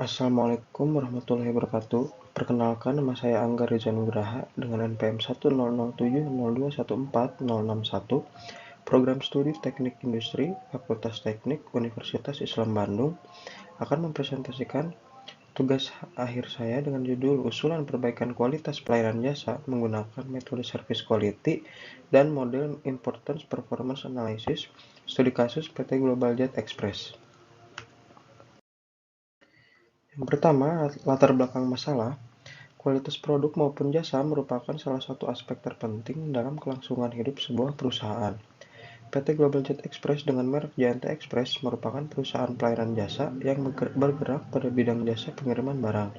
Assalamualaikum warahmatullahi wabarakatuh. Perkenalkan, nama saya Angga Reza Nugraha dengan NPM 10070214061, Program Studi Teknik Industri, Fakultas Teknik, Universitas Islam Bandung, akan mempresentasikan tugas akhir saya dengan judul Usulan Perbaikan Kualitas Pelayanan Jasa menggunakan metode Service Quality dan model Importance Performance Analysis, studi kasus PT Global Jet Express. Yang pertama, latar belakang masalah. Kualitas produk maupun jasa merupakan salah satu aspek terpenting dalam kelangsungan hidup sebuah perusahaan. PT Global Jet Express dengan merek JNT Express merupakan perusahaan pelayanan jasa yang bergerak pada bidang jasa pengiriman barang.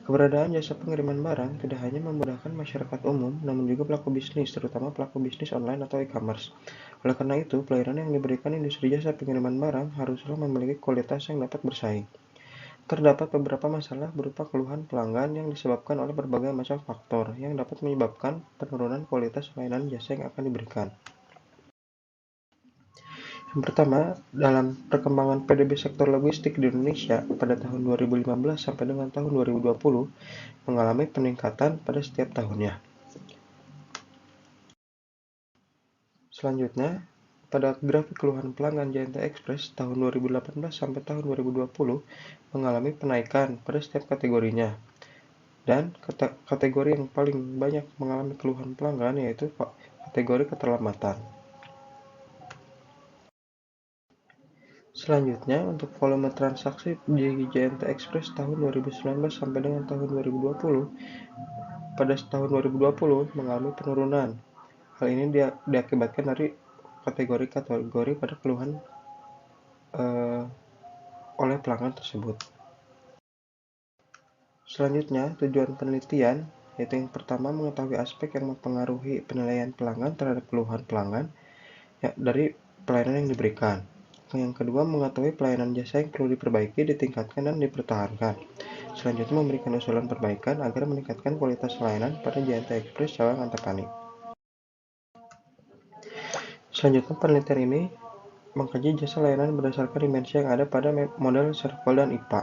Keberadaan jasa pengiriman barang tidak hanya memudahkan masyarakat umum, namun juga pelaku bisnis, terutama pelaku bisnis online atau e-commerce. Oleh karena itu, pelayanan yang diberikan industri jasa pengiriman barang haruslah memiliki kualitas yang dapat bersaing. Terdapat beberapa masalah berupa keluhan pelanggan yang disebabkan oleh berbagai macam faktor yang dapat menyebabkan penurunan kualitas layanan jasa yang akan diberikan. Yang pertama, dalam perkembangan PDB sektor logistik di Indonesia pada tahun 2015 sampai dengan tahun 2020 mengalami peningkatan pada setiap tahunnya. Selanjutnya, pada grafik keluhan pelanggan JNT Express tahun 2018 sampai tahun 2020 mengalami penaikan pada setiap kategorinya. Dan kategori yang paling banyak mengalami keluhan pelanggan yaitu kategori keterlambatan. Selanjutnya, untuk volume transaksi di JNT Express tahun 2019 sampai dengan tahun 2020, pada tahun 2020 mengalami penurunan. Hal ini diakibatkan dari kategori pada keluhan oleh pelanggan tersebut. Selanjutnya, tujuan penelitian yaitu yang pertama mengetahui aspek yang mempengaruhi penilaian pelanggan terhadap keluhan pelanggan dari pelayanan yang diberikan. Yang kedua, mengetahui pelayanan jasa yang perlu diperbaiki, ditingkatkan, dan dipertahankan. Selanjutnya, memberikan usulan perbaikan agar meningkatkan kualitas layanan pada JNT Express Cawang Antapani. Selanjutnya, penelitian ini mengkaji jasa layanan berdasarkan dimensi yang ada pada model Serval dan IPA.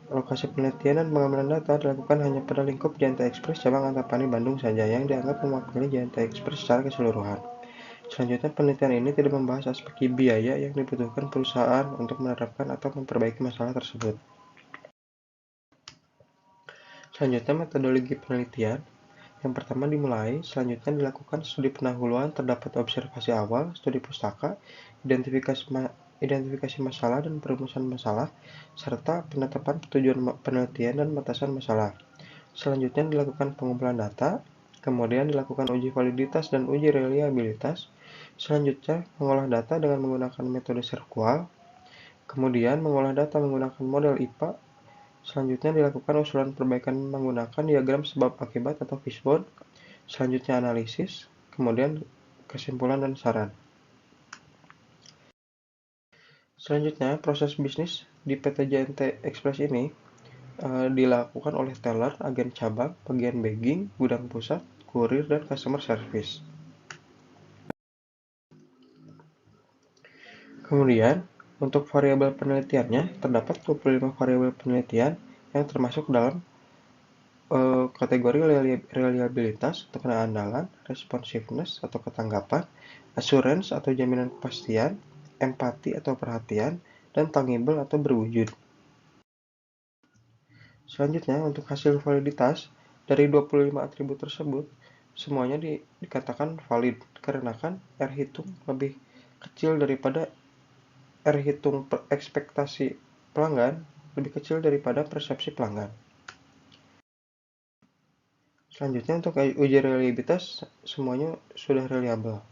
Lokasi penelitian dan pengambilan data dilakukan hanya pada lingkup JNT Express Cabang Antapani Bandung saja yang dianggap mewakili JNT Express secara keseluruhan. Selanjutnya, penelitian ini tidak membahas aspek biaya yang dibutuhkan perusahaan untuk menerapkan atau memperbaiki masalah tersebut. Selanjutnya, metodologi penelitian. Yang pertama dimulai, selanjutnya dilakukan studi pendahuluan, terdapat observasi awal, studi pustaka, identifikasi masalah dan perumusan masalah, serta penetapan tujuan penelitian dan batasan masalah. Selanjutnya dilakukan pengumpulan data, kemudian dilakukan uji validitas dan uji reliabilitas. Selanjutnya, mengolah data dengan menggunakan metode SERVQUAL, kemudian mengolah data menggunakan model IPA. Selanjutnya dilakukan usulan perbaikan menggunakan diagram sebab akibat atau fishbone. Selanjutnya analisis, kemudian kesimpulan dan saran. Selanjutnya, proses bisnis di PT JNT Express ini dilakukan oleh teller, agen cabang, bagian bagging, gudang pusat, kurir, dan customer service. Kemudian, untuk variabel penelitiannya, terdapat 25 variabel penelitian yang termasuk dalam kategori reliabilitas atau keandalan, responsiveness atau ketanggapan, assurance atau jaminan kepastian, empati atau perhatian, dan tangible atau berwujud. Selanjutnya, untuk hasil validitas, dari 25 atribut tersebut, semuanya dikatakan valid, karena R hitung lebih kecil daripada R hitung ekspektasi pelanggan, lebih kecil daripada persepsi pelanggan. Selanjutnya, untuk uji reliabilitas, semuanya sudah reliable.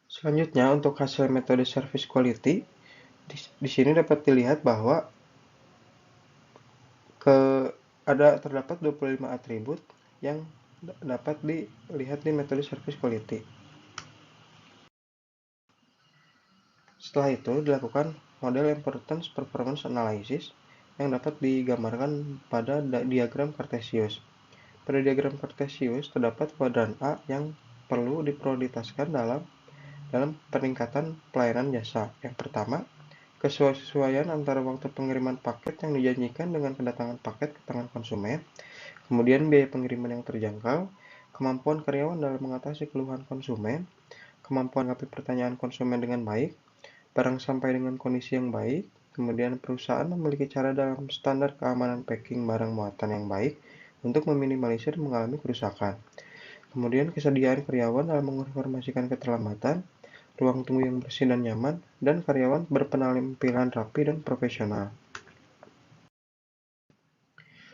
Selanjutnya, untuk hasil metode service quality, di sini dapat dilihat bahwa terdapat 25 atribut yang dapat dilihat di metode service quality. Setelah itu, dilakukan model Importance Performance Analysis yang dapat digambarkan pada diagram Cartesius. Pada diagram Cartesius, terdapat kuadran A yang perlu diprioritaskan dalam dalam peningkatan pelayanan jasa. Yang pertama, kesesuaian antara waktu pengiriman paket yang dijanjikan dengan kedatangan paket ke tangan konsumen, kemudian biaya pengiriman yang terjangkau, kemampuan karyawan dalam mengatasi keluhan konsumen, kemampuan menanggapi pertanyaan konsumen dengan baik, barang sampai dengan kondisi yang baik, kemudian perusahaan memiliki cara dalam standar keamanan packing barang muatan yang baik untuk meminimalisir mengalami kerusakan. Kemudian kesediaan karyawan dalam menginformasikan keterlambatan, ruang tunggu yang bersih dan nyaman, dan karyawan berpenampilan rapi dan profesional.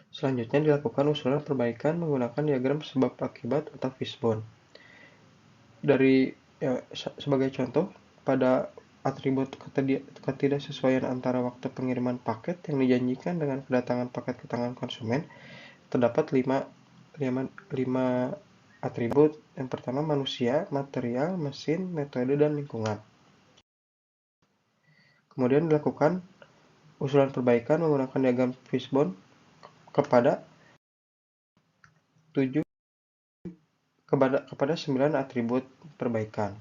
Selanjutnya dilakukan usulan perbaikan menggunakan diagram sebab akibat atau fishbone. Sebagai contoh, pada atribut ketidaksesuaian antara waktu pengiriman paket yang dijanjikan dengan kedatangan paket ke tangan konsumen, terdapat 5 atribut. Yang pertama, manusia, material, mesin, metode, dan lingkungan. Kemudian dilakukan usulan perbaikan menggunakan diagram fishbone kepada 9 atribut perbaikan.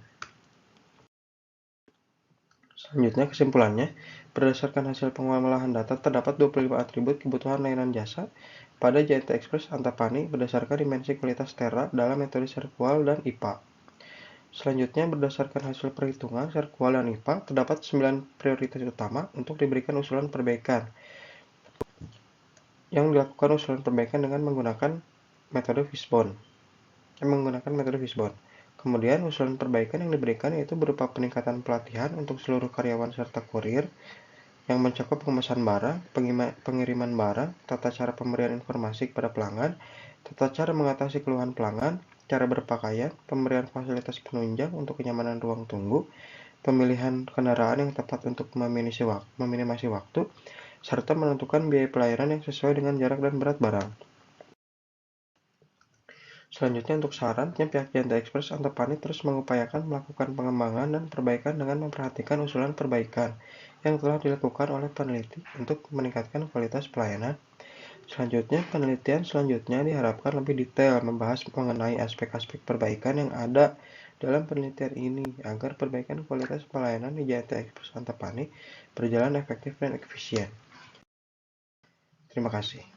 Selanjutnya, kesimpulannya, berdasarkan hasil pengolahan data, terdapat 25 atribut kebutuhan layanan jasa pada JNT Express Antapani berdasarkan dimensi kualitas Terra dalam metode Serqual dan IPA. Selanjutnya, berdasarkan hasil perhitungan Serqual dan IPA, terdapat 9 prioritas utama untuk diberikan usulan perbaikan. Yang dilakukan usulan perbaikan dengan menggunakan metode fishbone. Kemudian, usulan perbaikan yang diberikan yaitu berupa peningkatan pelatihan untuk seluruh karyawan serta kurir yang mencakup pemesan barang, pengiriman barang, tata cara pemberian informasi kepada pelanggan, tata cara mengatasi keluhan pelanggan, cara berpakaian, pemberian fasilitas penunjang untuk kenyamanan ruang tunggu, pemilihan kendaraan yang tepat untuk meminimasi waktu, serta menentukan biaya pelayanan yang sesuai dengan jarak dan berat barang. Selanjutnya, untuk sarannya, pihak JNT Express Antapani terus mengupayakan melakukan pengembangan dan perbaikan dengan memperhatikan usulan perbaikan yang telah dilakukan oleh peneliti untuk meningkatkan kualitas pelayanan. Selanjutnya, penelitian selanjutnya diharapkan lebih detail membahas mengenai aspek-aspek perbaikan yang ada dalam penelitian ini agar perbaikan kualitas pelayanan di JNT Express Antapani berjalan efektif dan efisien. Terima kasih.